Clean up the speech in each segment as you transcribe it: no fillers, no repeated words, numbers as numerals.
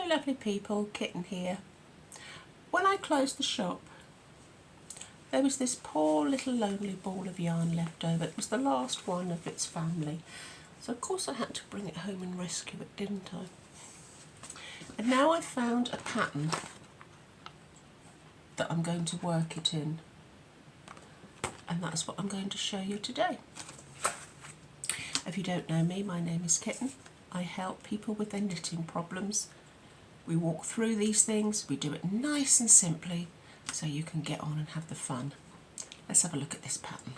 lovely people, Kitten here. When I closed the shop, there was this poor little lonely ball of yarn left over. It was the last one of its family. So of course I had to bring it home and rescue it, didn't I? And now I've found a pattern that I'm going to work it in. And that's what I'm going to show you today. If you don't know me, my name is Kitten. I help people with their knitting problems. We walk through these things, we do it nice and simply so you can get on and have the fun. Let's have a look at this pattern.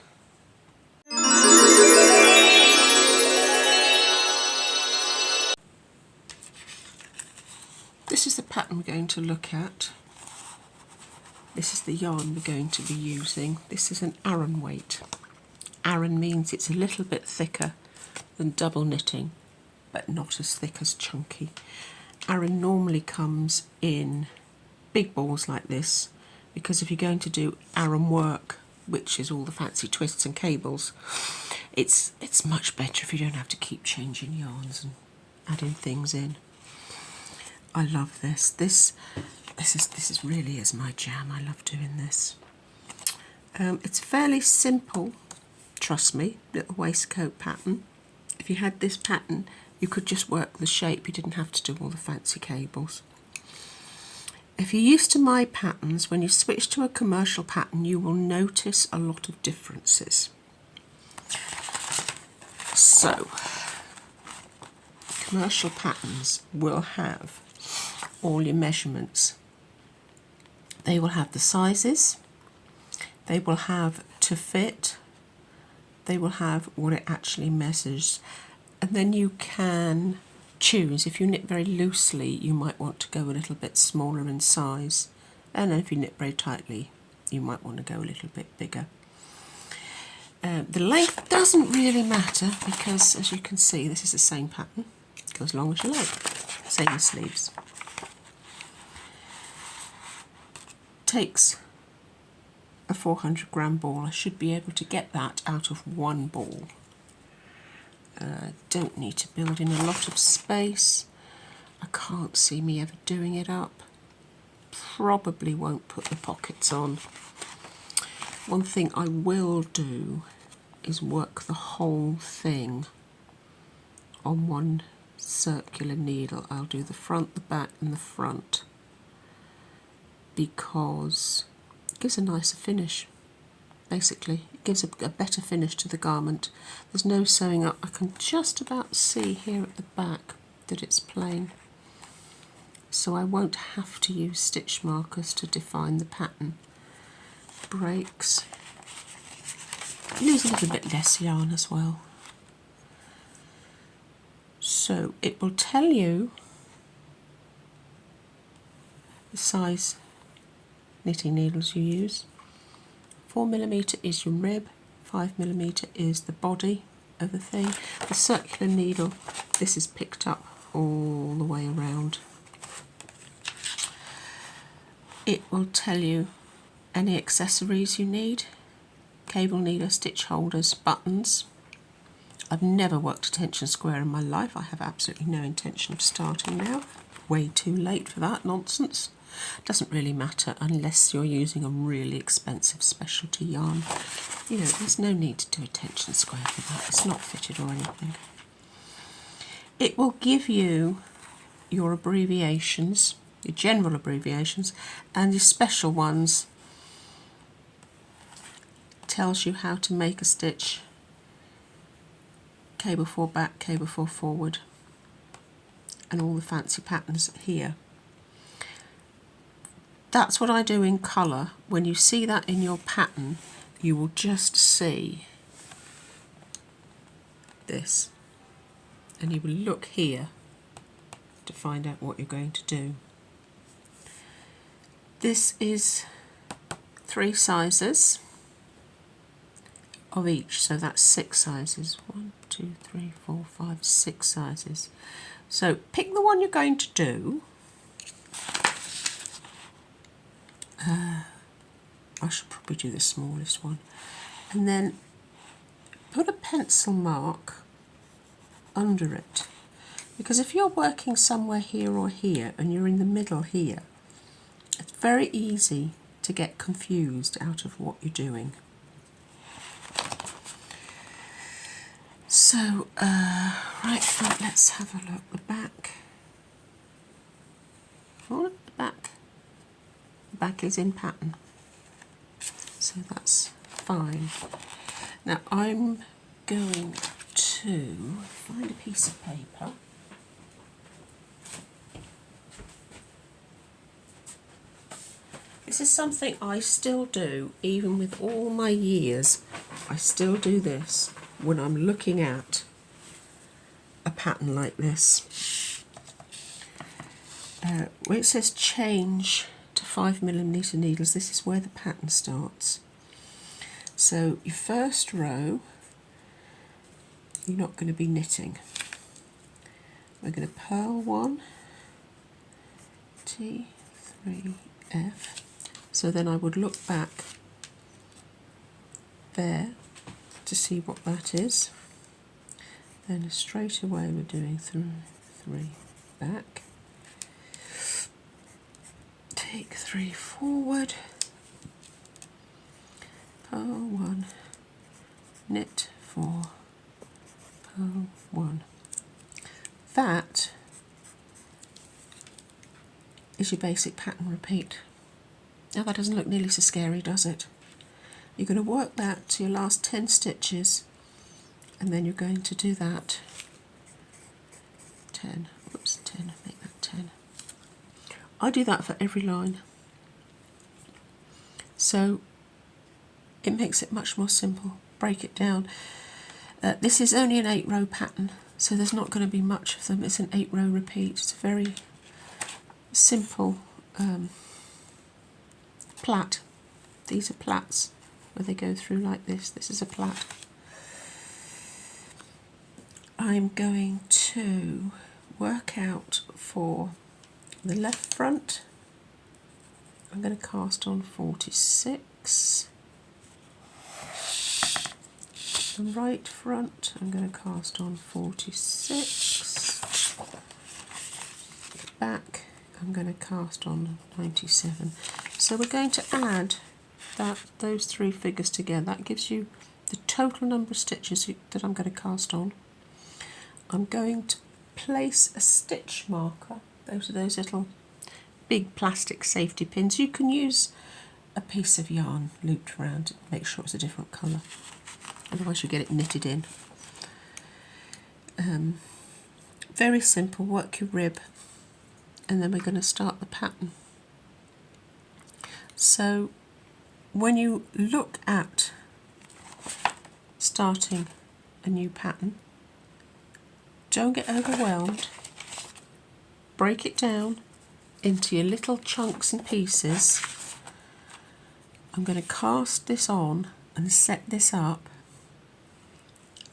This is the pattern we're going to look at. This is the yarn we're going to be using. This is an Aran weight. Aran means it's a little bit thicker than double knitting, but not as thick as chunky. Aran normally comes in big balls like this, because if you're going to do Aran work, which is all the fancy twists and cables, it's much better if you don't have to keep changing yarns and adding things in. I love this. This is really is my jam. I love doing this. It's fairly simple, trust me, little waistcoat pattern. If you had this pattern, you could just work the shape. You didn't have to do all the fancy cables. If you're used to my patterns, when you switch to a commercial pattern, you will notice a lot of differences. So, commercial patterns will have all your measurements. They will have the sizes, they will have to fit, they will have what it actually measures, and then you can choose. If you knit very loosely, you might want to go a little bit smaller in size, and then if you knit very tightly, you might want to go a little bit bigger. The length doesn't really matter, because as you can see, this is the same pattern. Go as long as you like. Same as sleeves. Takes a 400 gram ball. I should be able to get that out of one ball. Don't need to build in a lot of space. I can't see me ever doing it up. Probably won't put the pockets on. One thing I will do is work the whole thing on one circular needle. I'll do the front, the back and the front, because it gives a nicer finish. Basically, it gives a better finish to the garment. There's no sewing up. I can just about see here at the back that it's plain, so I won't have to use stitch markers to define the pattern. Breaks. Lose a little bit less yarn as well. So it will tell you the size knitting needles you use. 4mm is your rib, 5mm is the body of the thing. The circular needle, this is picked up all the way around. It will tell you any accessories you need: cable needle, stitch holders, buttons. I've never worked a tension square in my life. I have absolutely no intention of starting now. Way too late for that nonsense. Doesn't really matter unless you're using a really expensive specialty yarn. You know, there's no need to do a tension square for that. It's not fitted or anything. It will give you your abbreviations, your general abbreviations, and your special ones. Tells you how to make a stitch. Cable 4 back, cable 4 forward, and all the fancy patterns here. That's what I do in colour. When you see that in your pattern, you will just see this, and you will look here to find out what you're going to do. This is 3 sizes of each, so that's 6 sizes. 1, 2, 3, 4, 5, 6 sizes. So pick the one you're going to do. I should probably do the smallest one, and then put a pencil mark under it. Because if you're working somewhere here or here and you're in the middle here, it's very easy to get confused out of what you're doing. So, right front, let's have a look. The back. Oh, the back. The back is in pattern. So that's fine. Now I'm going to find a piece of paper. This is something I still do, even with all my years. I still do this when I'm looking at a pattern like this. Where it says change to 5mm needles, this is where the pattern starts. So your first row, you're not going to be knitting. We're going to purl 1, T, 3, F. So then I would look back there to see what that is. Then straight away we're doing through 3 back. Take 3 forward. Purl 1, knit 4, purl 1. That is your basic pattern repeat. Now that doesn't look nearly so scary, does it? You're going to work that to your last 10 stitches, and then you're going to do that 10, oops, 10, make that 10. I do that for every line. So it makes it much more simple. Break it down. This is only an 8-row pattern, so there's not going to be much of them. It's an 8-row repeat. It's a very simple plait. These are plaits where they go through like this. This is a plait. I'm going to work out for the left front. I'm going to cast on 46. The right front, I'm going to cast on 46. The back, I'm going to cast on 97. So we're going to add those 3 figures together. That gives you the total number of stitches that I'm going to cast on. I'm going to place a stitch marker. Those are those little big plastic safety pins. You can use a piece of yarn looped around to make sure it's a different colour. Otherwise you get it knitted in. Very simple, work your rib, and then we're going to start the pattern. So when you look at starting a new pattern, don't get overwhelmed. Break it down into your little chunks and pieces. I'm going to cast this on and set this up,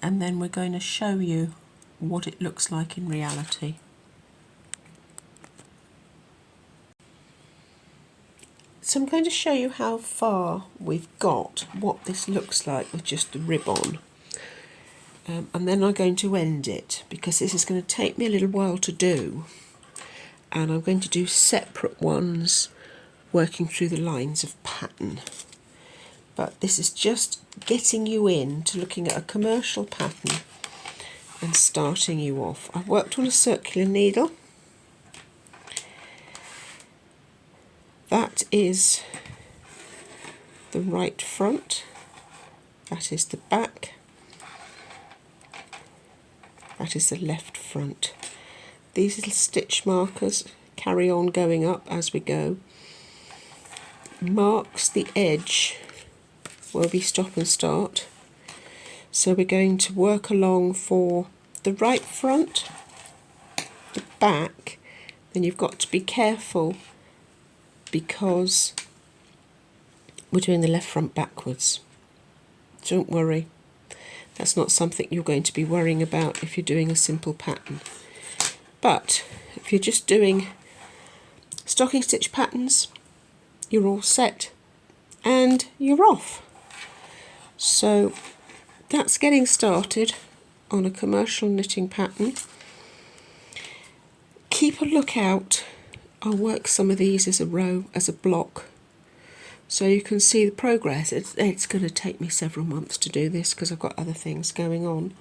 and then we're going to show you what it looks like in reality. So I'm going to show you how far we've got, what this looks like with just the rib on. And then I'm going to end it, because this is going to take me a little while to do. And I'm going to do separate ones working through the lines of pattern. But this is just getting you in to looking at a commercial pattern and starting you off. I've worked on a circular needle. That is the right front, that is the back, that is the left front. These little stitch markers carry on going up as we go. Marks the edge where we stop and start. So we're going to work along for the right front, the back. Then you've got to be careful because we're doing the left front backwards. Don't worry, that's not something you're going to be worrying about if you're doing a simple pattern. But if you're just doing stocking stitch patterns, you're all set and you're off. So that's getting started on a commercial knitting pattern. keep a lookout. I'll work some of these as a row, as a block, so you can see the progress. It's going to take me several months to do this because I've got other things going on.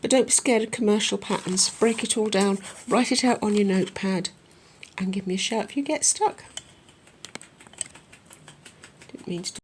But don't be scared of commercial patterns. Break it all down, write it out on your notepad, and give me a shout if you get stuck. Didn't mean to